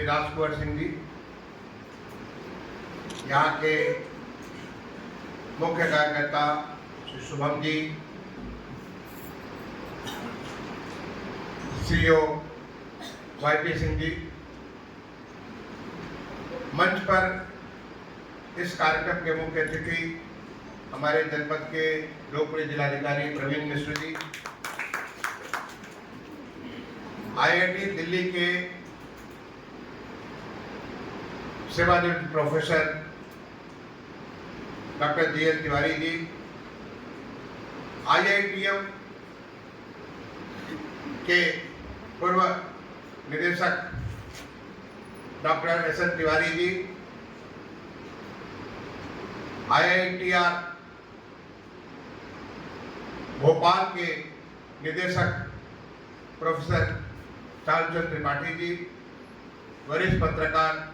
श्री राजकुमार सिंह जी, यहाँ के मुख्य कार्यकर्ता श्री शुभम जी, सीईओ YP सिंह जी, मंच पर इस कार्यक्रम के मुख्य अतिथि हमारे जनपद के लोकप्रिय जिलाधिकारी प्रवीण मिश्र जी, IIT दिल्ली के सेवानिवृत्त professor doctor DL Tiwari ji, IITM के पूर्व निदेशक doctor SN Tiwari ji, IITR Bhopal के निदेशक प्रोफेसर चारुचंद त्रिपाठी जी, वरिष्ठ पत्रकार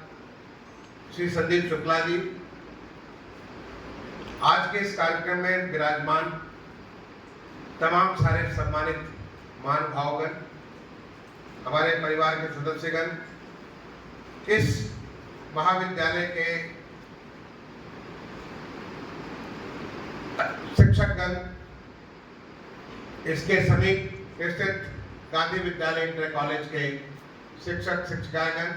श्री संदीप शुक्ला जी, आज के इस कार्यक्रम में विराजमान तमाम सारे सम्मानित महानुभावगण, हमारे परिवार के सदस्यगण, इस महाविद्यालय के शिक्षकगण, इसके समीप स्थित गांधी विद्यालय इंटर कॉलेज के शिक्षक शिक्षिकागण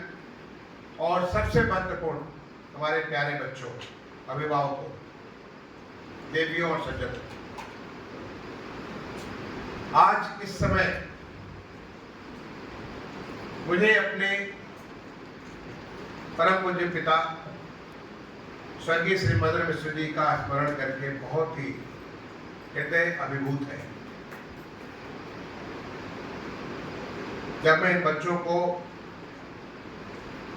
और सबसे महत्वपूर्ण हमारे प्यारे बच्चों, अभिभावकों, देवियों और सज्जनों, आज इस समय मुझे अपने परम पूज्य पिता स्वर्गीय श्री मदन मिश्र जी का स्मरण करके बहुत ही हृदय अभिभूत है। जब मैं इन बच्चों को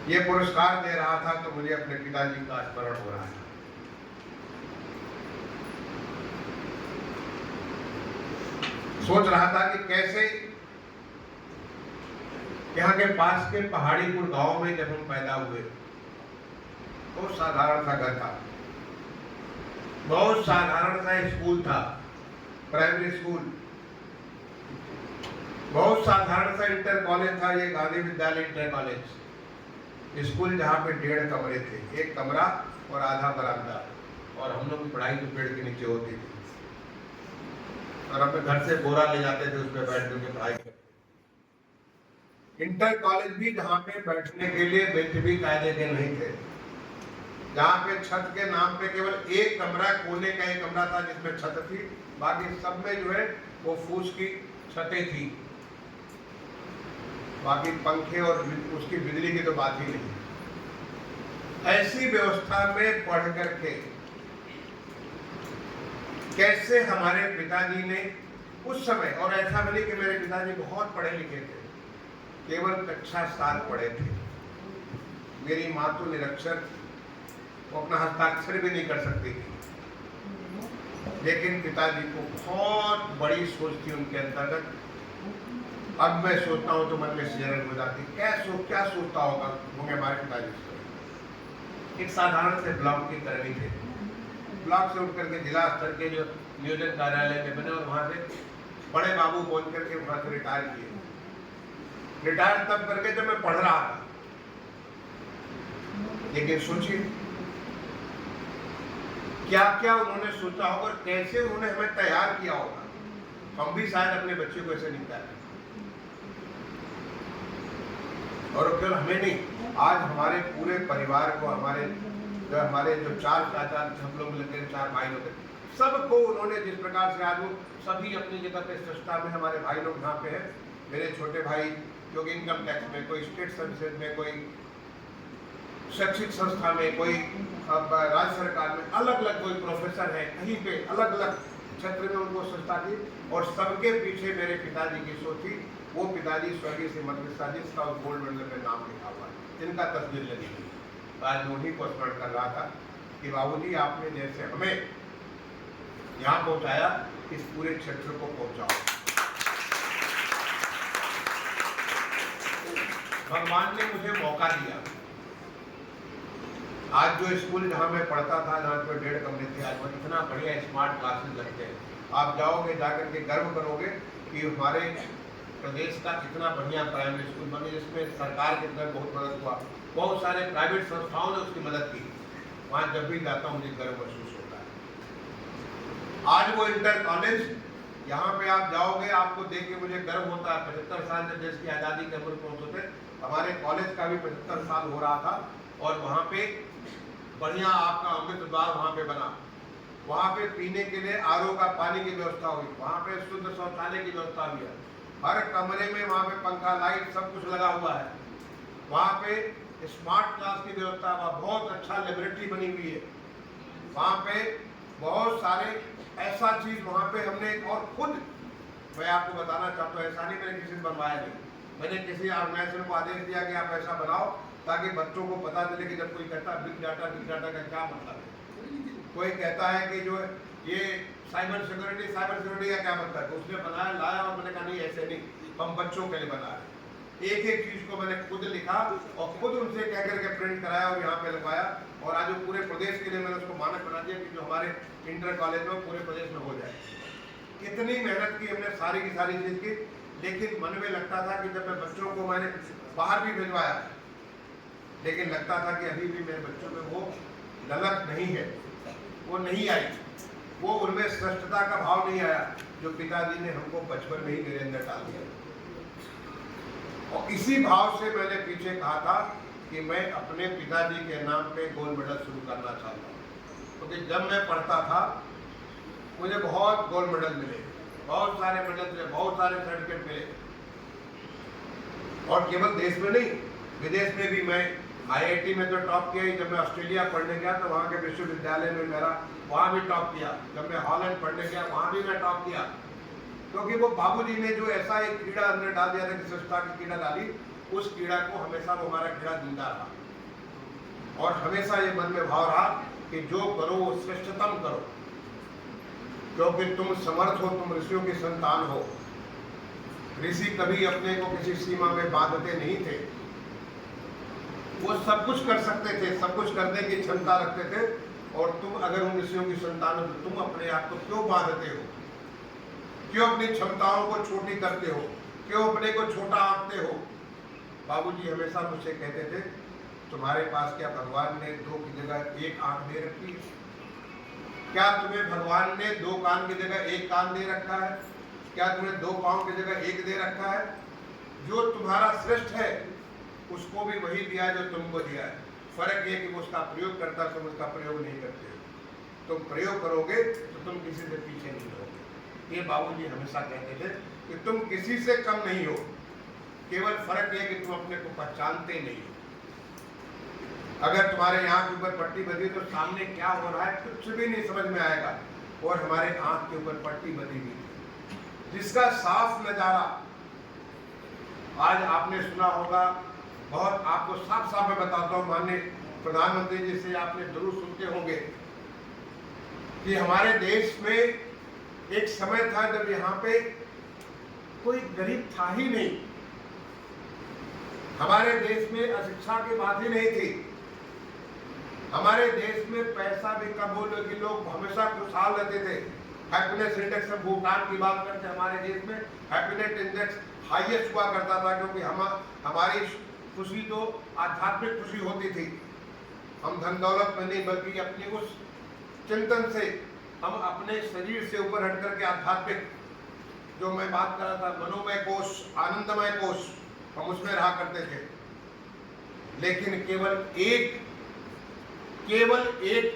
ये पुरस्कार दे रहा था तो मुझे अपने पिताजी का स्मरण हो रहा था। सोच रहा था कि कैसे यहाँ के पास के पहाड़ीपुर गांव में जब हम पैदा हुए, तो साधारण सा घर था, बहुत साधारण सा स्कूल था, प्राइमरी स्कूल, बहुत साधारण सा इंटर कॉलेज था, ये गांधी विद्यालय इंटर कॉलेज स्कूल, जहाँ पे 1.5 कमरे थे, एक कमरा और आधा बरामदा, और हम लोग की पढ़ाई तो पेड़ के नीचे होती थी और अपने घर से बोरा ले जाते थे, उस पर बैठ के पढ़ाई करते। इंटर कॉलेज भी जहाँ पे बैठने के लिए बेंच भी कायदे के नहीं थे, जहाँ पे छत के नाम पे केवल एक कमरा, कोने का एक कमरा था जिसमें छत थी, बाकी सब में जो है वो फूस की छतें थी, बाकी पंखे और उसकी बिजली की तो बात ही नहीं। ऐसी व्यवस्था में पढ़ करके कैसे हमारे पिताजी ने उस समय, और ऐसा नहीं कि मेरे पिताजी बहुत पढ़े लिखे थे, केवल कक्षा 7 पढ़े थे, मेरी माँ तो निरक्षर, वो अपना हस्ताक्षर भी नहीं कर सकती थी, लेकिन पिताजी को बहुत बड़ी सोच थी उनके अंतर्गत। अब मैं सोचता हूँ तो मन में सिजरन हो जाती, क्या सोचता होंगे हमारे पिताजी। एक साधारण से ब्लॉक की कर्मी थे, ब्लॉक से उठ करके जिला स्तर के जो नियोजन कार्यालय में बने और वहां से बड़े बाबू बोल करके वहां से रिटायर किए। रिटायर तब करके जब मैं पढ़ रहा था, लेकिन सोचिए क्या क्या उन्होंने सोचा होगा, कैसे उन्होंने हमें तैयार किया होगा। हम भी शायद अपने बच्चे को ऐसे नहीं तैयार, और केवल हमें नहीं, आज हमारे पूरे परिवार को, हमारे जो 4 चाचा हम लोग लगे, 4 भाई लोग, सबको उन्होंने जिस प्रकार से, आज वो सभी अपनी जगह पे संस्था में, हमारे भाई लोग यहाँ पे हैं, मेरे छोटे भाई जो कि इनकम टैक्स में, कोई स्टेट सर्विसेज में, कोई शैक्षिक संस्था में, कोई राज्य सरकार में, अलग अलग कोई प्रोफेसर है, कहीं पे अलग अलग क्षेत्र में उनको संस्था थी, और सबके पीछे मेरे पिताजी की सोच थी। वो पिताजी स्वर्गीय श्री मदन मिश्र जी, जिसका गोल्ड मेडल में नाम लिखा हुआ है, जिनका तस्वीर लगी हुई। आज मैं उन्हीं को स्मरण कर रहा था कि बाबूजी आपने जैसे हमें यहाँ पहुँचाया, इस पूरे क्षेत्र को पहुँचाओ। भगवान ने मुझे मौका दिया। आज जो स्कूल जहाँ मैं पढ़ता था, जहाँ पे 1.5 कमरे थे, आज वो इतना बढ़िया स्मार्ट क्लासेस लगते हैं। आप जाओगे, जाकर के गर्व करोगे कि हमारे प्रदेश का इतना बढ़िया प्राइमरी स्कूल बने जिसमें सरकार की तरफ बहुत मदद हुआ, बहुत सारे प्राइवेट संस्थाओं ने उसकी मदद की। वहाँ जब भी जाता हूँ मुझे गर्व महसूस होता है। आज वो इंटर कॉलेज, यहाँ पे आप जाओगे आपको देख के मुझे गर्व होता है। 75 साल जब देश की आज़ादी के अमृत महोत्सव थे, हमारे कॉलेज का भी 75 साल हो रहा था और वहाँ पे बढ़िया आपका अमृत द्वार वहाँ पे बना। वहाँ पे पीने के लिए आरओ का पानी की व्यवस्था हुई, वहाँ पे शुद्ध शौचालय की व्यवस्था हुई है, हर कमरे में वहाँ पे पंखा लाइट सब कुछ लगा हुआ है। वहाँ पे स्मार्ट क्लास की व्यवस्था, वहाँ बहुत अच्छा लेबोरेटरी बनी हुई है। वहाँ पे बहुत सारे ऐसा चीज वहाँ पे हमने, और खुद मैं आपको बताना चाहता हूँ, ऐसा नहीं मैंने किसी से बनवाया नहीं, मैंने किसी ऑर्गेनाइजेशन को आदेश दिया कि आप ऐसा बनाओ ताकि बच्चों को पता चले कि जब कोई कहता है बिग डाटा का क्या मतलब है, कोई कहता है कि जो ये साइबर सिक्योरिटी का क्या मतलब है, उसने बनाया लाया और मैंने कहा नहीं ऐसे नहीं, हम बच्चों के लिए बना रहे। एक एक चीज को मैंने खुद लिखा और खुद उनसे कह करके प्रिंट कराया और यहाँ पे लगवाया, और आज वो पूरे प्रदेश के लिए मैंने उसको मानक बना दिया कि जो हमारे इंटर कॉलेज में पूरे प्रदेश में हो जाए। कितनी मेहनत की हमने, सारी की सारी चीज की, लेकिन मन में लगता था कि जब मैं बच्चों को मैंने बाहर भी भिजवाया, लेकिन लगता था कि अभी भी मेरे बच्चों में वो ललक नहीं है, वो नहीं आई, वो उनमें श्रेष्ठता का भाव नहीं आया जो पिताजी ने हमको बचपन में ही मेरे अंदर डाल दिया। और इसी भाव से मैंने पीछे कहा था कि मैं अपने पिताजी के नाम पे गोल्ड मेडल शुरू करना चाहता हूँ, क्योंकि जब मैं पढ़ता था मुझे बहुत गोल्ड मेडल मिले, बहुत सारे मेडल मिले, बहुत सारे सर्टिफिकेट मिले, और केवल देश में नहीं विदेश में भी। मैं आईआईटी में तो टॉप किया ही, जब मैं ऑस्ट्रेलिया पढ़ने गया तो वहाँ के विश्वविद्यालय में मेरा वहाँ भी टॉप किया, जब मैं हॉलैंड पढ़ने गया वहाँ भी मैं टॉप किया, क्योंकि वो बाबूजी ने जो ऐसा एक कीड़ा अंदर डाल दिया था कि स्वच्छता की कीड़ा डाली, उस कीड़ा को हमेशा वो हमारा कीड़ा जिंदा रहा, और हमेशा ये मन में भाव रहा कि जो करो वो श्रेष्ठतम करो, क्योंकि तुम समर्थ हो, तुम ऋषियों की संतान हो। ऋषि कभी अपने को किसी सीमा में बांधते नहीं थे, वो सब कुछ कर सकते थे, सब कुछ करने की क्षमता रखते थे, और तुम अगर उन ऋषियों की संतान हो तो तुम अपने आप को क्यों बांधते हो, क्यों अपनी क्षमताओं को छोटी करते हो, क्यों अपने को छोटा आंकते हो। बाबूजी हमेशा मुझसे कहते थे तुम्हारे पास क्या भगवान ने 2 की जगह 1 आंख दे रखी है? क्या तुम्हें भगवान ने 2 कान की जगह 1 कान दे रखा है? क्या तुम्हें 2 पांव की जगह 1 दे रखा है? जो तुम्हारा श्रेष्ठ है उसको भी वही दिया है जो तुमको दिया है, फर्क ये कि वो उसका प्रयोग करता है, तुम उसका प्रयोग नहीं करते हो। तुम प्रयोग करोगे तो तुम किसी से पीछे नहीं रहोगे। ये बाबूजी हमेशा कहते थे कि तुम किसी से कम नहीं हो, केवल फर्क ये कि तुम अपने को पहचानते नहीं हो। अगर तुम्हारे यहाँ के ऊपर पट्टी बंधी तो सामने क्या हो रहा है कुछ भी नहीं समझ में आएगा, और हमारे आंख के ऊपर पट्टी बंधी हुई थी जिसका साफ नजारा आज आपने सुना होगा। बहुत आपको साफ साफ मैं बताता हूँ, माननीय प्रधानमंत्री जी से आपने जरूर सुनते होंगे कि हमारे देश में एक समय था जब यहाँ पे कोई गरीब था ही नहीं, हमारे देश में अशिक्षा की बात ही नहीं थी, हमारे देश में पैसा भी कम होने के लोग हमेशा खुशहाल रहते थे। हैप्पीनेस इंडेक्स में भूटान की बात करते, हमारे देश में हैप्पीनेस इंडेक्स हाईएस्ट हुआ करता था, क्योंकि हमारी खुशी तो आध्यात्मिक खुशी होती थी। हम धन दौलत में नहीं बल्कि अपनी उस चिंतन से, हम अपने शरीर से ऊपर हट करके आध्यात्मिक, जो मैं बात कर रहा था मनोमय कोश, आनंदमय कोश, हम उसमें रहा करते थे। लेकिन केवल एक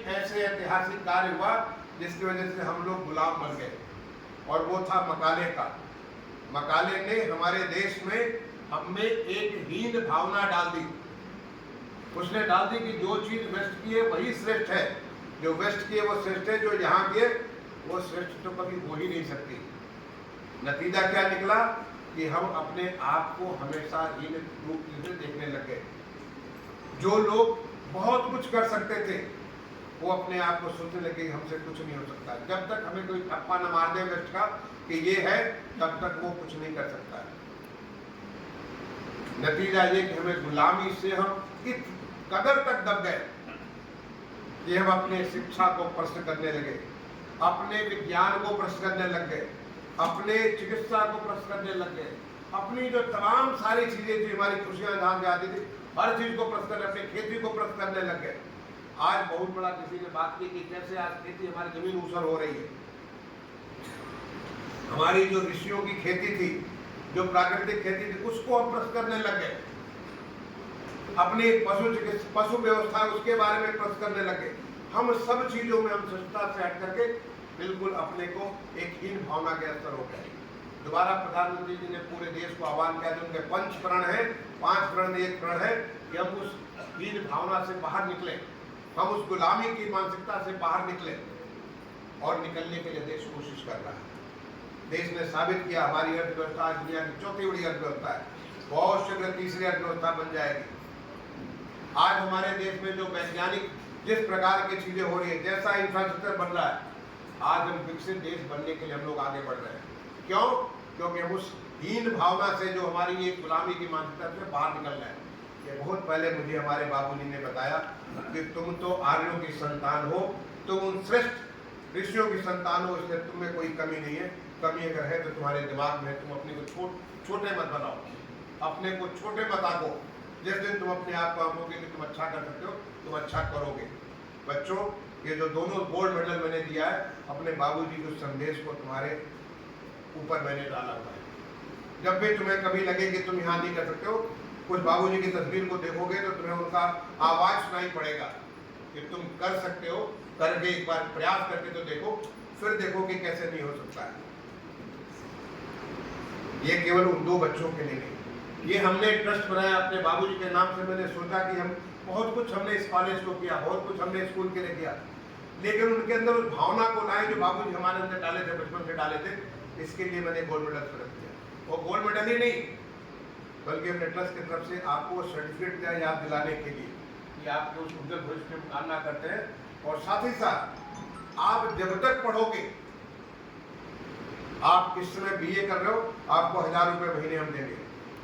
ऐसे ऐतिहासिक कार्य हुआ जिसकी वजह से हम लोग गुलाम बन गए, और वो था मकाले का। मकाले ने हमारे देश में हमें एक हीन भावना डाल दी। उसने डाल दी कि जो चीज वेस्ट की है वही श्रेष्ठ है, जो वेस्ट की है वो श्रेष्ठ है, जो यहाँ की है वो श्रेष्ठ तो कभी हो ही नहीं सकती। नतीजा क्या निकला कि हम अपने आप को हमेशा हीन रूप में देखने लग गए। जो लोग बहुत कुछ कर सकते थे वो अपने आप को सोचने लगे हमसे कुछ नहीं हो सकता। जब तक हमें कोई ठप्पा न मार दे वेस्ट का कि ये है, तब तक वो कुछ नहीं कर सकता है। नतीजा ये कि हमें गुलामी से हम इस कदर तक दब गए कि हम अपने शिक्षा को प्रश्न करने लगे, अपने विज्ञान को प्रश्न करने लग गए, अपने चिकित्सा को प्रश्न करने लग गए, अपनी जो तमाम सारी चीजें थी, हमारी खुशियां जहां से आती थी, हर चीज को प्रस्त करने, अपनी खेती को प्रस्त करने लग गए। आज बहुत बड़ा किसी ने बात की कि कैसे आज खेती, हमारी जमीन ऊसर हो रही है। हमारी जो ऋषियों की खेती थी, जो प्राकृतिक खेती थी, उसको हम प्रस्त करने लग गए। अपनी पशु व्यवस्था उसके बारे में प्रश्न करने लगे। हम सब चीजों में हम सृष्टता से हट करके बिल्कुल अपने को एक हीन भावना के स्तर हो गए। दोबारा प्रधानमंत्री जी ने पूरे देश को आह्वान किया, जो उनके 5 प्रण है, 5 प्रण में एक प्रण है कि हम उस हीन भावना से बाहर निकले, हम उस गुलामी की मानसिकता से बाहर निकले, और निकलने के लिए देश कोशिश कर रहा है। देश ने साबित किया, हमारी अर्थव्यवस्था आज दुनिया की चौथी बड़ी अर्थव्यवस्था है, बहुत शीघ्र तीसरी अर्थव्यवस्था बन जाएगी। आज हमारे देश में जो वैज्ञानिक जिस प्रकार की चीजें हो रही है, जैसा इंफ्रास्ट्रक्चर बन रहा है, आज हम विकसित देश बनने के लिए हम लोग आगे बढ़ रहे हैं। क्यों? क्योंकि हम उस हीन भावना से, जो हमारी एक गुलामी की मानसिकता से बाहर निकल रहे हैं। ये बहुत पहले मुझे हमारे बाबूजी ने बताया कि तुम तो आर्यों की संतान हो, तुम उन श्रेष्ठ ऋषियों की संतान हो, इसलिए तुम में कोई कमी नहीं है। कमी अगर है तो तुम्हारे दिमाग में, तुम अपने को छोटे मत बनाओ, अपने को छोटे मत आंको। जिस दिन तुम अपने आप को आंकोगे कि तुम अच्छा कर सकते हो, तुम अच्छा करोगे। बच्चों, ये जो दोनों गोल्ड मेडल मैंने दिया है, अपने बाबूजी के संदेश को तुम्हारे ऊपर मैंने डाला हुआ है। जब भी तुम्हें कभी लगे कि तुम यहाँ नहीं कर सकते हो, कुछ बाबूजी की तस्वीर को देखोगे तो तुम्हें उनका आवाज सुनाई पड़ेगा कि तुम कर सकते हो। करके एक बार प्रयास करके तो देखो, फिर देखो कि कैसे नहीं हो सकता है। ये केवल उन 2 बच्चों के लिए नहीं, ये हमने ट्रस्ट बनाया अपने बाबूजी के नाम से। मैंने सोचा कि हम बहुत कुछ हमने इस कॉलेज को किया, बहुत कुछ हमने स्कूल के लिए किया, लेकिन उनके अंदर उस भावना को लाए जो बाबूजी हमारे अंदर डाले थे, बचपन से डाले थे। इसके लिए मैंने गोल्ड मेडल सेलेक्ट किया। वो गोल्ड मेडल ही नहीं, बल्कि हमने ट्रस्ट की तरफ से आपको सर्टिफिकेट दिया याद दिलाने के लिए कि आपके उस उज्जवल भविष्य की कामना करते हैं। और साथ ही साथ आप जब तक पढ़ोगे, आप किस समय BA कर रहे हो, आपको 1000 रुपये महीने हम देंगे।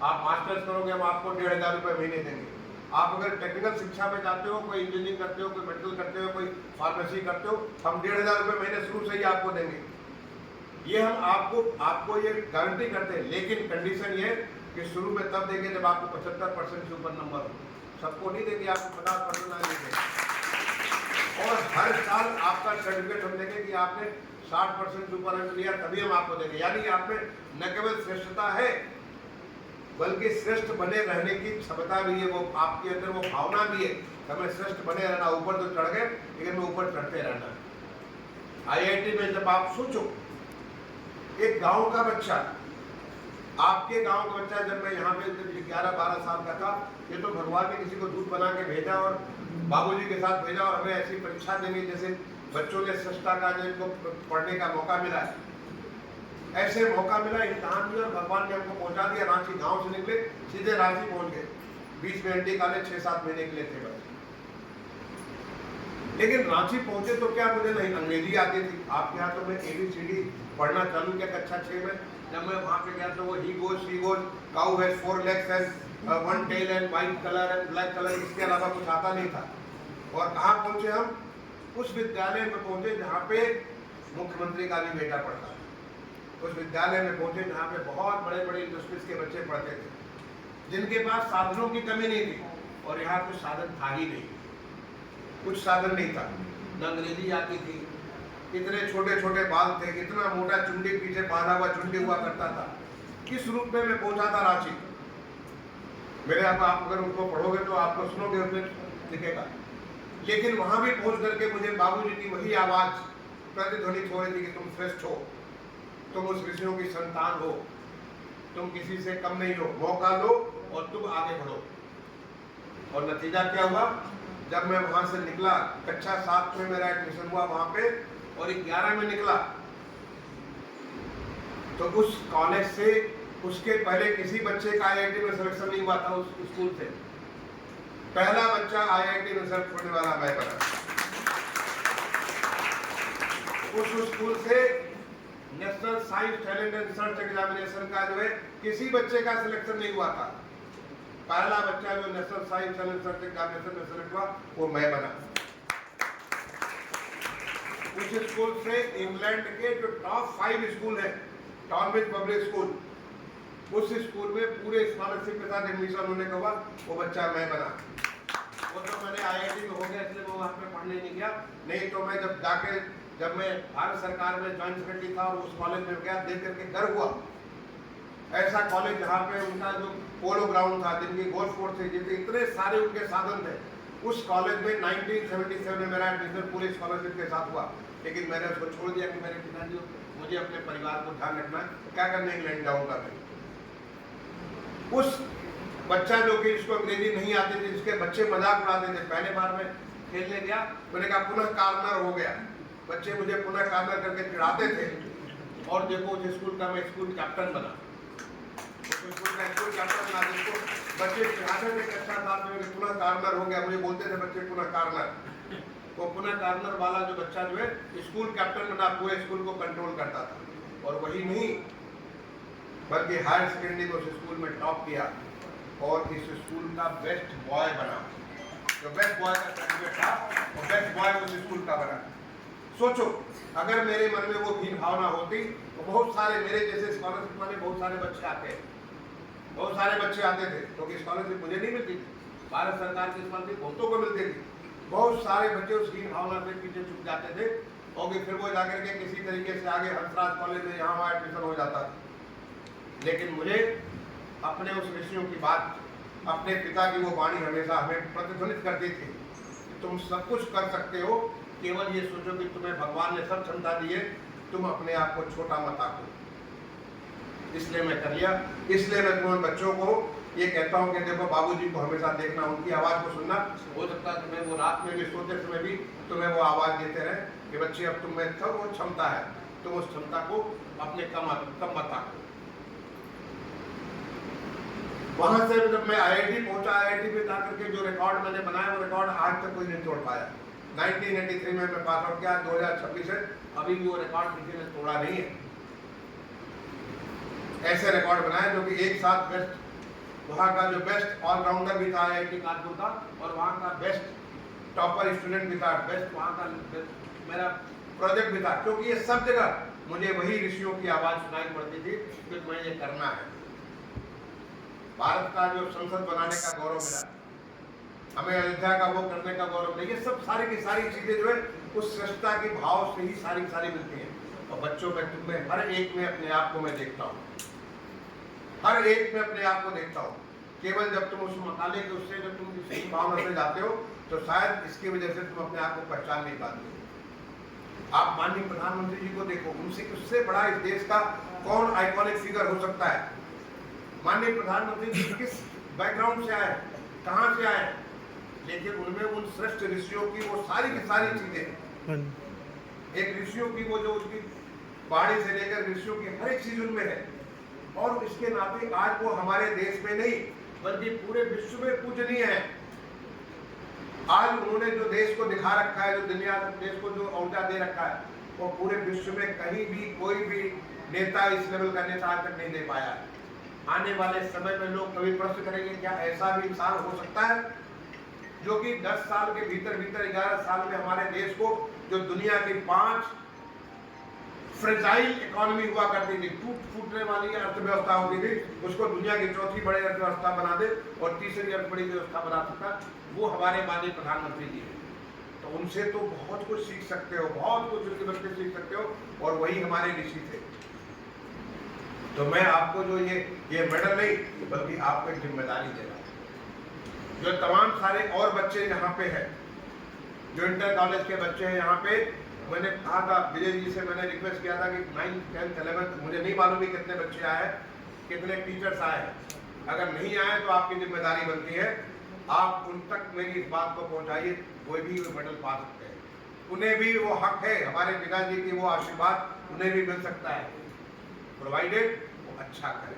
आप मास्टर्स करोगे, हम आपको 1500 रुपये महीने देंगे। आप अगर टेक्निकल शिक्षा में जाते हो, कोई इंजीनियरिंग करते हो, कोई मेडिकल करते हो, कोई फार्मेसी करते हो, हम 1500 रुपये महीने शुरू से ही आपको देंगे। ये हम आपको ये गारंटी करते हैं, लेकिन कंडीशन ये कि शुरू में तब देंगे जब आपको 75% से ऊपर नंबर हो। सबको नहीं देंगे, आपको 50% ना देंगे। और हर साल आपका सर्टिफिकेट हम देंगे कि आपने 60% से ऊपर अंक लिया, तभी हम आपको देंगे। यानी आप में न केवल श्रेष्ठता है, बल्कि श्रेष्ठ बने रहने की क्षमता भी है, वो आपके अंदर वो भावना भी है। हमें श्रेष्ठ बने रहना, ऊपर तो चढ़ गए, लेकिन मैं ऊपर चढ़ते रहना। IIT में जब आप सोचो, एक गांव का बच्चा, आपके गांव का बच्चा, जब मैं यहाँ पे 11-12 साल का था, ये तो भगवान ने किसी को दूध बना के भेजा और बाबूजी के साथ भेजा, और हमें ऐसी परीक्षा देनी जैसे बच्चों ने सस्ता का जो इनको पढ़ने का मौका मिला है, ऐसे मौका मिला, इम्तहान दिया और भगवान ने हमको पहुंचा दिया रांची। गांव से निकले, सीधे रांची पहुंच गए। बीच में ND कॉलेज 6-7 महीने के लिए थे बस। लेकिन रांची पहुंचे तो क्या, मुझे नहीं अंग्रेजी आती थी। आपके यहाँ तो मैं ABCD पढ़ना चालू किया कक्षा 6 में। जब मैं वहाँ पे गया तो वो he goes, cow has 4 legs and 1 tail and white color and black color, इसके अलावा कुछ आता नहीं था। और कहाँ पहुँचे हम? उस विद्यालय में पहुँचे जहाँ पे मुख्यमंत्री का भी बेटा पढ़ता था। उस विद्यालय में पहुँचे जहाँ पे बहुत बड़े बड़े इंडस्ट्रीज के बच्चे पढ़ते थे, जिनके पास साधनों की कमी नहीं थी। और यहाँ कुछ साधन था ही नहीं, कुछ साधन नहीं था। न अंग्रेजी आती थी, इतने छोटे छोटे बाल थे, इतना मोटा चुंडी पीछे बांधा हुआ चुंडी हुआ करता था। किस रूप में मैं पहुंचा था रांची? मेरे आप अगर उनको पढ़ोगे तो आपको सुनोगे, उसमें दिखेगा। लेकिन वहां भी पहुंच करके मुझे बाबूजी की वही आवाज प्रतिध्वनित हो रही थी कि तुम श्रेष्ठ हो, तुम उस ऋषियों की संतान हो, तुम किसी से कम नहीं हो, मौका लो और तुम आगे बढ़ो। और नतीजा क्या हुआ? जब मैं वहां से निकला, कक्षा 7 में मेरा एडमिशन हुआ वहां पे, और 11 में निकला, तो उस कॉलेज से उसके पहले किसी बच्चे का IIT में सिलेक्शन नहीं हुआ था। उस स्कूल से पहला बच्चा IIT में सिलेक्ट होने वाला मैं बना। उस स्कूल से national science talent and research examination का जो है किसी बच्चे का सिलेक्शन नहीं हुआ था। पहला बच्चा जो national science and research examination में सिलेक्ट हुआ वो मैं बना। उस स्कूल से इंग्लैंड के जो टॉप 5 स्कूल है, टॉनब्रिज पब्लिक स्कूल, उस स्कूल में पूरे स्कॉलरशिप के साथ एडमिशन होने के बाद वो बच्चा मैं बना। वो तो मैंने IIT में हो गया इसलिए वो वहाँ पे पढ़ने नहीं गया, नहीं तो मैं जब मैं भारत सरकार में जॉइंट सेक्रेटरी था और उस कॉलेज में गया, देख करके गर्व हुआ। ऐसा कॉलेज जहाँ पे उनका जो पोलो ग्राउंड था, जिनकी गोल्फ कोर्स थी, जितने इतने सारे उनके साधन थे, उस कॉलेज में 1977 में मेरा एडमिशन पूरे स्कॉलरशिप के साथ हुआ। लेकिन मैंने उसको छोड़ दिया कि मेरे पिताजी मुझे अपने परिवार को ध्यान रखना है, क्या करने इंग्लैंड जाऊंगा मैं। उस बच्चा जो कि इसको अंग्रेजी नहीं आती थी, जिसके बच्चे मजाक उड़ाते थे, पहले बार में खेलने गया, मैंने कहा पुनः कार्नर हो गया। बच्चे मुझे पुनः कार्नर करके चिढ़ाते थे, और देखो उस स्कूल का मैं स्कूल कैप्टन बना। स्कूल कैप्टन बना, जिसको बच्चे चिढ़ाते थे कक्षा 7 में पुनः कार्नर हो गया, मुझे बोलते थे बच्चे पुनः कार्नर। तो पुनः कार्नर वाला जो बच्चा जो है स्कूल कैप्टन बना, पूरे स्कूल को कंट्रोल करता था। और वही नहीं बल्कि हायर सेकेंडरी में उस स्कूल में टॉप किया और इस स्कूल का बेस्ट बॉय बना। जो बेस्ट बॉय का सर्टिफिकेट था वो बेस्ट बॉय उस स्कूल का बना। सोचो, अगर मेरे मन में वो हीन भावना होती तो बहुत सारे मेरे जैसे स्कॉलरशिप वाले बहुत सारे बच्चे आते हैं, बहुत सारे बच्चे आते थे, क्योंकि स्कॉलरशिप मुझे नहीं मिलती थी, भारत सरकार की स्कॉलरशिप बहुतों को मिलती थी। बहुत सारे बच्चे उस हीन भावना से पीछे छूट जाते थे और फिर वो जाकर के किसी तरीके से आगे हंसराज कॉलेज में यहाँ वहाँ एडमिशन हो जाता था। लेकिन मुझे अपने उस ऋषियों की बात, अपने पिता की वो वाणी हमेशा हमें प्रतिध्वनित करती थी कि तुम सब कुछ कर सकते हो, केवल ये सोचो कि तुम्हें भगवान ने सब क्षमता दी है, तुम अपने आप को छोटा मत आंको। इसलिए मैं कर लिया। इसलिए मैं तुम्हें बच्चों को ये कहता हूँ कि देखो, बाबूजी को हमेशा देखना, उनकी आवाज़ को सुनना। हो सकता है तुम्हें वो रात में भी सोते समय भी तुम्हें वो आवाज़ देते रहे कि बच्चे अब तुम में सब वो क्षमता है, तुम उस क्षमता को अपने कम मत आंको। वहां से जब मैं IIT पहुंचा, IIT में जाकर के जो रिकॉर्ड मैंने बनाया वो रिकॉर्ड आज तक कोई नहीं तोड़ पाया। 1983 में मैं पास आउट किया, 2026 है, अभी भी वो रिकॉर्ड किसी ने तोड़ा नहीं है। ऐसे रिकॉर्ड बनाए जो कि एक साथ बेस्ट, वहाँ का जो बेस्ट ऑलराउंडर भी था IIT कानपुर का, और वहाँ का बेस्ट टॉपर स्टूडेंट भी था, बेस्ट वहाँ का मेरा प्रोजेक्ट भी था, क्योंकि ये सब जगह मुझे वही ऋषियों की आवाज़ सुनाई पड़ती थी कि तुम्हें ये करना है। भारत का जो संसद बनाने का गौरव मिला, हमें अयोध्या का वो करने का गौरव मिला, ये सब सारी की सारी चीजें जो है उस श्रेष्ठता के भाव से ही सारी मिलती हैं। और बच्चों में, तुम में, हर एक में अपने आप को मैं देखता हूँ, हर एक में अपने आप को देखता हूँ। केवल जब तुम उस मकाले के उससे जब तुम सही भावना से जाते हो तो शायद इसकी वजह से तुम अपने आप को पहचान नहीं पाते हो। आप माननीय प्रधानमंत्री जी को देखो, उनसे उससे बड़ा इस देश का कौन आइकॉनिक फिगर हो सकता है। माननीय प्रधानमंत्री जी किस बैकग्राउंड से आए, कहां से आए, लेकिन उनमें उन श्रेष्ठ ऋषियों की वो सारी की सारी चीजें, एक ऋषियों की वो जो उसकी बाणी से लेकर ऋषियों की हर एक चीज उनमें है। और इसके नाते आज वो हमारे देश में नहीं बल्कि पूरे विश्व में पूजनीय है। आज उन्होंने जो देश को दिखा रखा है, जो दुनिया देश को जो ऊर्जा दे रखा है, वो पूरे विश्व में कहीं भी कोई भी नेता इस लेवल का नेता आज तक नहीं दे पाया है। आने वाले समय में लोग कभी प्रश्न करेंगे, क्या ऐसा भी इंसान हो सकता है जो कि 10 साल के भीतर 11 साल में हमारे देश को, जो दुनिया की 5 फ्रेजाइल इकोनॉमी हुआ करती थी, फूटने वाली अर्थव्यवस्था होती थी, उसको दुनिया की 4थी बड़ी अर्थव्यवस्था बना दे और 3री अर्थ बड़ी व्यवस्था बना सकता, वो हमारे माननीय प्रधानमंत्री जी हैं। तो उनसे तो बहुत कुछ सीख सकते हो, बहुत कुछ उनके बच्चे सीख सकते हो, और वही हमारे ऋषि थे। तो मैं आपको जो ये मेडल नहीं बल्कि आपको एक जिम्मेदारी दे रहा हूँ। जो तमाम सारे और बच्चे यहाँ पे हैं, जो इंटर कॉलेज के बच्चे हैं यहाँ पे, मैंने कहा था विजय जी से, मैंने रिक्वेस्ट किया था कि 9th 10th 11th, मुझे नहीं मालूम भी कितने बच्चे आए हैं, कितने टीचर्स आए हैं। अगर नहीं आए तो आपकी जिम्मेदारी बनती है, आप उन तक मेरी इस बात को पहुँचाइए, कोई भी मेडल पा सकते हैं। उन्हें भी वो हक है, हमारे पिताजी की वो आशीर्वाद उन्हें भी मिल सकता है, प्रोवाइडेड वो अच्छा करे,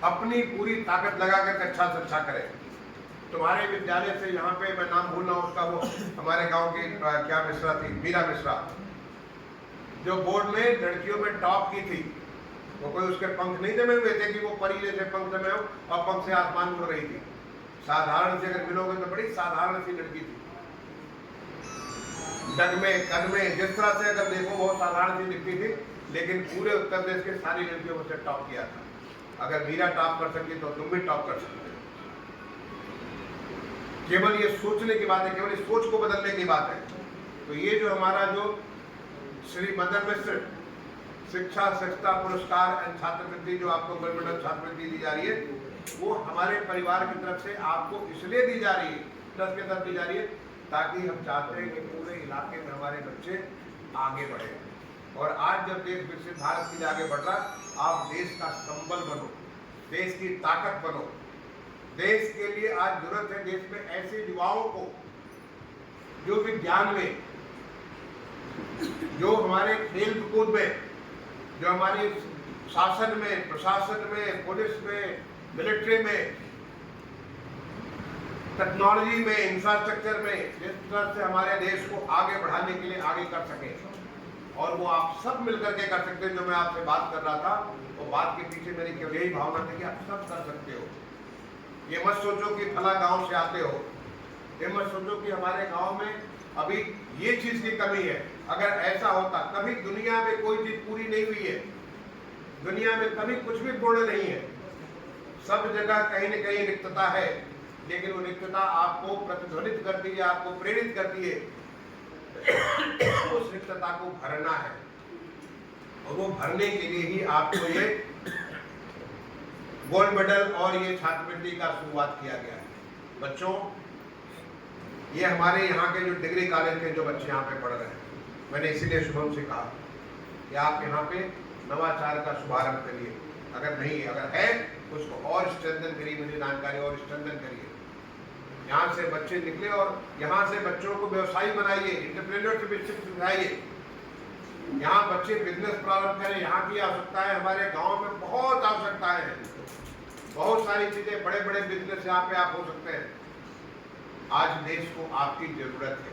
अपनी पूरी ताकत लगा कर अच्छा से अच्छा करे। तुम्हारे विद्यालय से यहाँ पे, मैं नाम भूल रहा हूँ उसका, वो हमारे गांव की क्या मिश्रा थी, मीरा मिश्रा, जो बोर्ड में लड़कियों में टॉप की थी। वो कोई उसके पंख नहीं जमे हुए थे कि वो परी जैसे पंख जमे हो और पंख से आसमान उड़ रही थी। साधारण से अगर मिलोगे तो बड़ी साधारण सी लड़की थी, डग में कद में जिस तरह से अगर देखो बहुत साधारण सी दिखती थी, लेकिन पूरे उत्तर प्रदेश के सारी लड़कियों से टॉप किया था। अगर मीरा टॉप कर सकती तो तुम भी टॉप कर सकते हो। केवल ये सोचने की बात है, केवल इस सोच को बदलने की बात है। तो ये जो हमारा जो श्री मदन मिश्र शिक्षा शिक्षा पुरस्कार एंड छात्रवृत्ति जो आपको गोल्ड मेडल छात्रवृत्ति दी जा रही है, वो हमारे परिवार की तरफ से आपको इसलिए दी जा रही है, ट्रस्ट की तरफ दी जा रही है, ताकि हम चाहते हैं कि पूरे इलाके में हमारे बच्चे आगे बढ़े। और आज जब देश विकसित भारत के लिए आगे बढ़ रहा, आप देश का संबल बनो, देश की ताकत बनो। देश के लिए आज जरूरत है देश में ऐसे युवाओं को जो विज्ञान में, जो हमारे खेल कूद में, जो हमारे शासन में, प्रशासन में, पुलिस में, मिलिट्री में, टेक्नोलॉजी में, इंफ्रास्ट्रक्चर में, जिस तरह से हमारे देश को आगे बढ़ाने के लिए आगे कर सके। और वो आप सब मिलकर के कर सकते हैं। जो मैं आपसे बात कर रहा था, वो बात के पीछे मेरी केवल यही भावना थी कि आप सब कर सकते हो। ये मत सोचो कि फला गांव से आते हो, ये मत सोचो कि हमारे गांव में अभी ये चीज की कमी है। अगर ऐसा होता, कभी दुनिया में कोई चीज पूरी नहीं हुई है, दुनिया में कभी कुछ भी पूर्ण नहीं है, सब जगह कहीं न कहीं रिक्तता है। लेकिन वो रिक्तता आपको प्रतिध्वनित करती है, आपको प्रेरित करती है उस रिक्तता को भरना है। और वो भरने के लिए ही आपको ये गोल्ड मेडल और ये छात्रवृत्ति का शुरुआत किया गया है। बच्चों, ये हमारे यहाँ के जो डिग्री कॉलेज के जो बच्चे यहाँ पे पढ़ रहे हैं, मैंने इसीलिए शुभम से कहा कि आप यहाँ पे नवाचार का शुभारंभ करिए। अगर नहीं, अगर है उसको और स्ट्रेंथन करिए, मुझे जानकारी और स्ट्रेंथन करिए। यहाँ से बच्चे निकले और यहाँ से बच्चों को व्यवसायी बनाइए, एंटरप्रेन्योरशिप सिखाइए। यहाँ बच्चे बिजनेस प्रारंभ करें। यहाँ की आवश्यकता है, हमारे गांव में बहुत आवश्यकताएं हैं, बहुत सारी चीजें, बड़े बड़े बिजनेस यहाँ पे आप हो सकते हैं। आज देश को आपकी जरूरत है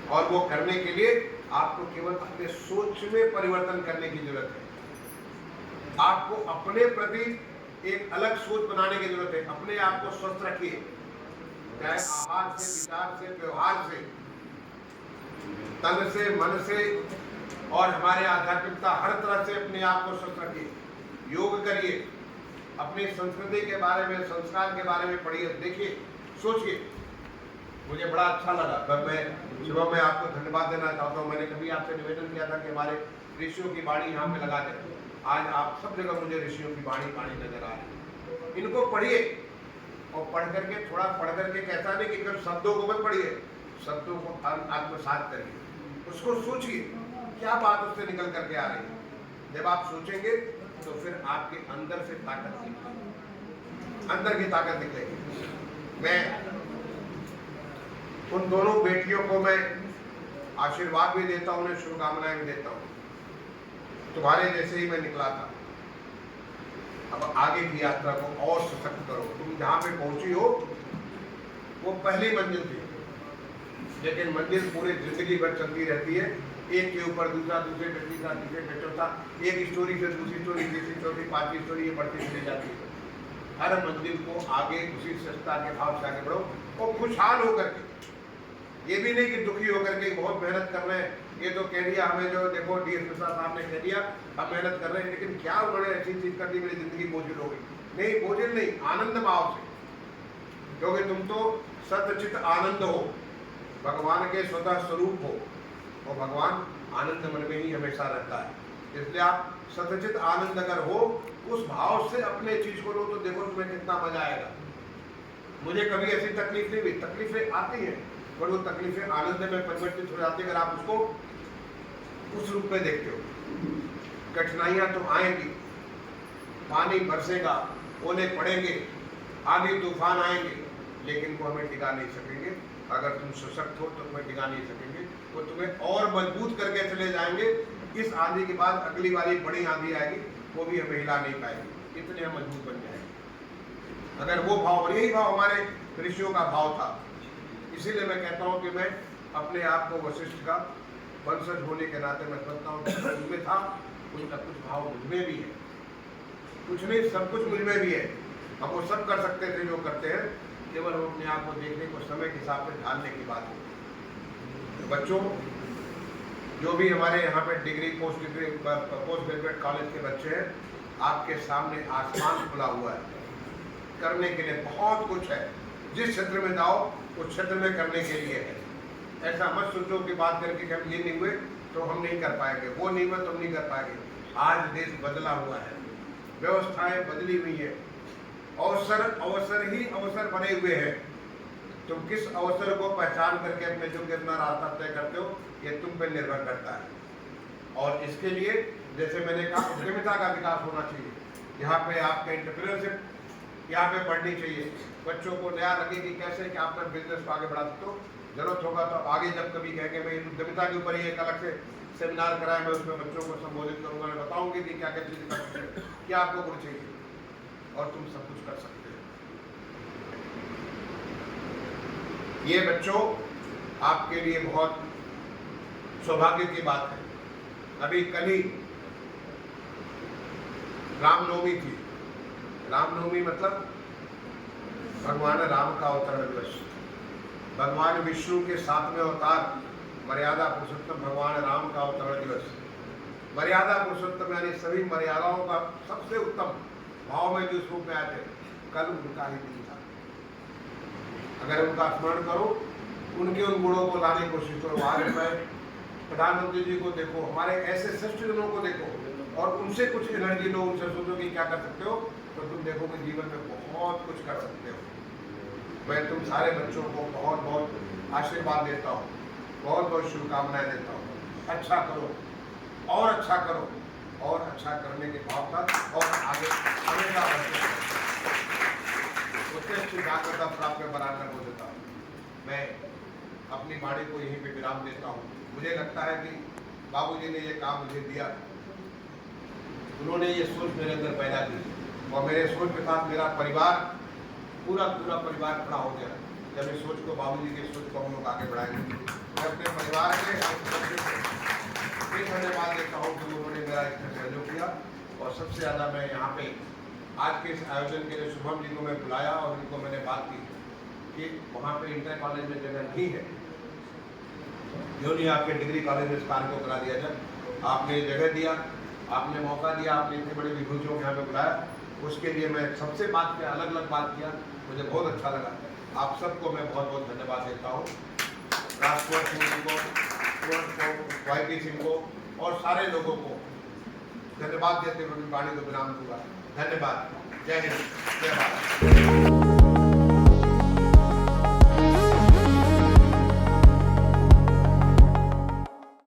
और वो करने के लिए आपको केवल अपने सोच में परिवर्तन करने की जरूरत है। आपको अपने प्रति एक अलग सोच बनाने की जरूरत है। अपने आप को स्वस्थ रखिए, चाहे आहार से, विचार से, व्यवहार से, तन से, मन से और हमारे आध्यात्मिकता, हर तरह से अपने आप को स्वस्थ रखिए। योग करिए, अपनी संस्कृति के बारे में, संस्कार के बारे में पढ़िए, देखिए, सोचिए। मुझे बड़ा अच्छा लगा। मैं सुबह में आपको धन्यवाद देना चाहता हूँ। मैंने कभी आपसे निवेदन किया था कि हमारे ऋषियों की वाणी यहाँ पे लगा दें। आज आप सब जगह मुझे ऋषियों की वाणी नजर आ रही है। इनको पढ़िए और पढ़ करके, थोड़ा पढ़ करके, कैसा नहीं कि केवल शब्दों को मत पढ़िए, शब्दों को आत्मसात करिए, उसको सोचिए क्या बात उससे निकल करके आ रही है। जब आप सोचेंगे तो फिर आपके अंदर से ताकत निकलेगी, अंदर की ताकत निकलेगी। मैं उन दोनों बेटियों को मैं आशीर्वाद भी देता हूँ, उन्हें शुभकामनाएं भी देता हूँ। तुम्हारे जैसे ही मैं निकला था। अब आगे की यात्रा को और सशक्त करो। तुम जहाँ पे पहुंची हो वो पहली मंजिल थी, लेकिन मंजिल पूरी जिंदगी भर चलती रहती है। एक के ऊपर दूसरा, दूसरे पे तीसरा, तीसरे पे चौथा, एक स्टोरी से दूसरी स्टोरी, तीसरी स्टोरी, पांचवी स्टोरी, ये बढ़ती चली जाती है। हर मंजिल को आगे उसी सस्ता के भाव से आगे बढ़ो और खुशहाल होकर के। ये भी नहीं कि दुखी होकर के बहुत मेहनत कर रहे हैं, ये तो कह दिया हमें, जो देखो DS प्रसाद साहब ने कह दिया हम मेहनत कर रहे हैं, लेकिन क्या उन्होंने ऐसी चीज कर दी मेरी जिंदगी बोझिल हो गई। नहीं, बोझिल नहीं, आनंद भाव से, क्योंकि तुम तो सतचित आनंद हो, भगवान के स्वतः स्वरूप हो और भगवान आनंद मन में ही हमेशा रहता है। इसलिए आप सतचित आनंद अगर हो, उस भाव से अपने चीज को लो, तो देखो तुम्हें कितना मजा आएगा। मुझे कभी ऐसी तकलीफ नहीं हुई, तकलीफें आती हैं और वो तकलीफें आनंद में परिवर्तित हो जाती है अगर आप उसको उस रूप में देखते हो। कठिनाइयां तो आएंगी, पानी बरसेगा, ओले पड़ेंगे, आंधी तूफान आएंगे, लेकिन वो हमें टिका नहीं सकेंगे। अगर तुम सशक्त हो तो तुम्हें टिका नहीं सकेंगे, वो तुम्हें और मजबूत करके चले जाएंगे। इस आंधी के बाद अगली बारी बड़ी आंधी आएगी, वो भी हमें हिला नहीं पाएगी, इतने हम मजबूत बन जाएंगे। अगर वो भाव, और यही भाव हमारे ऋषियों का भाव था। इसीलिए मैं कहता हूँ कि मैं अपने आप को वशिष्ठ का वंशज होने के नाते मैं समझता हूँ कि उनमें था, उनका कुछ भाव मुझमें भी है। कुछ नहीं, सब कुछ मुझमें भी है। हम वो सब कर सकते थे जो करते हैं, केवल हम अपने आप को देखने को समय के हिसाब से ढालने की बात है। तो बच्चों, जो भी हमारे यहाँ पे डिग्री, पोस्ट ग्रेजुएट कॉलेज के बच्चे हैं, आपके सामने आसमान खुला हुआ है, करने के लिए बहुत कुछ है। जिस क्षेत्र में जाओ उस क्षेत्र में करने के लिए है। ऐसा मत सोचो कि बात करके कि हम ये नहीं हुए तो हम नहीं कर पाएंगे, वो नहीं हुए तो हम नहीं कर पाएंगे। आज देश बदला हुआ है, व्यवस्थाएं बदली हुई है, अवसर ही अवसर बने हुए हैं। तुम किस अवसर को पहचान करके अपने जो अपना रास्ता तय करते हो, ये तुम पे निर्भर करता है। और इसके लिए जैसे मैंने कहा, उद्यमिता का विकास होना चाहिए। यहाँ पे आपका एंटरप्रेन्योरशिप यहाँ पे बढ़नी चाहिए। बच्चों को नया लगे कि कैसे कि आप बिजनेस को आगे बढ़ा सकते हो। जरूरत होगा तो आगे जब कभी कहेंगे मैं उद्यमिता के ऊपर ही एक अलग से सेमिनार कराया, मैं उसमें बच्चों को संबोधित करूंगा, मैं बताऊंगी कि क्या क्या चीज़ें कर सकते हैं, क्या आपको गुण चाहिए और तुम सब कुछ कर सकते हो। ये बच्चों आपके लिए बहुत सौभाग्य की बात है। अभी कल ही रामनवमी थी। रामनवमी मतलब भगवान राम का अवतरण दिवस। भगवान विष्णु के 7वें अवतार मर्यादा पुरुषोत्तम भगवान राम का अवतरण दिवस। मर्यादा पुरुषोत्तम यानी सभी मर्यादाओं का सबसे उत्तम भाव में जो रूप में आए थे, कल उनका ही दिन था। अगर उनका स्मरण करो, उनके उन गुणों को लाने की कोशिश करो। आज मैं प्रधानमंत्री जी को देखो, हमारे ऐसे श्रेष्ठ जनों को देखो और उनसे कुछ एनर्जी लो, उनसे सोचो कि क्या कर सकते हो, तो तुम देखोगे जीवन में बहुत कुछ कर सकते हो। मैं तुम सारे बच्चों को बहुत बहुत आशीर्वाद देता हूँ, बहुत बहुत शुभकामनाएं देता हूँ। अच्छा करो और अच्छा करो और अच्छा करने के भाव साथ और आगे हमेशा बढ़ते उत्कृष्ट जागृता प्राप्त बनाना को देता हूँ। मैं अपनी वाणी को यहीं पे विराम देता हूँ। मुझे लगता है कि बाबूजी ने ये काम मुझे दिया, उन्होंने ये सोच मेरे अंदर पैदा की और मेरे सोच के साथ मेरा परिवार पूरा परिवार खड़ा हो गया। जब इस सोच को, बाबूजी की सोच को हम लोग आगे बढ़ाएंगे। मैं अपने परिवार के धन्यवाद देता हूँ कि उन्होंने मेरा इसमें सहयोग किया। और सबसे ज़्यादा मैं यहाँ पे आज के इस आयोजन के लिए शुभम जी को मैं बुलाया और उनको मैंने बात की कि वहाँ पे इंटर कॉलेज में जगह नहीं है, क्यों नहीं आपके डिग्री कॉलेज में इस कार्य को करा दिया जाए। आपने जगह दिया, आपने मौका दिया, आपने इतने बड़े विभूतियों को यहाँ पे बुलाया। उसके लिए मैं सबसे बात किया, अलग अलग बात किया, मुझे बहुत अच्छा लगा। आप सबको मैं बहुत बहुत धन्यवाद देता हूँ। राजकुमार सिंह जी को, वाईपी सिंह को और सारे लोगों को धन्यवाद देते हुए वाणी को विराम दूंगा। धन्यवाद। जय हिंद, जय भारत।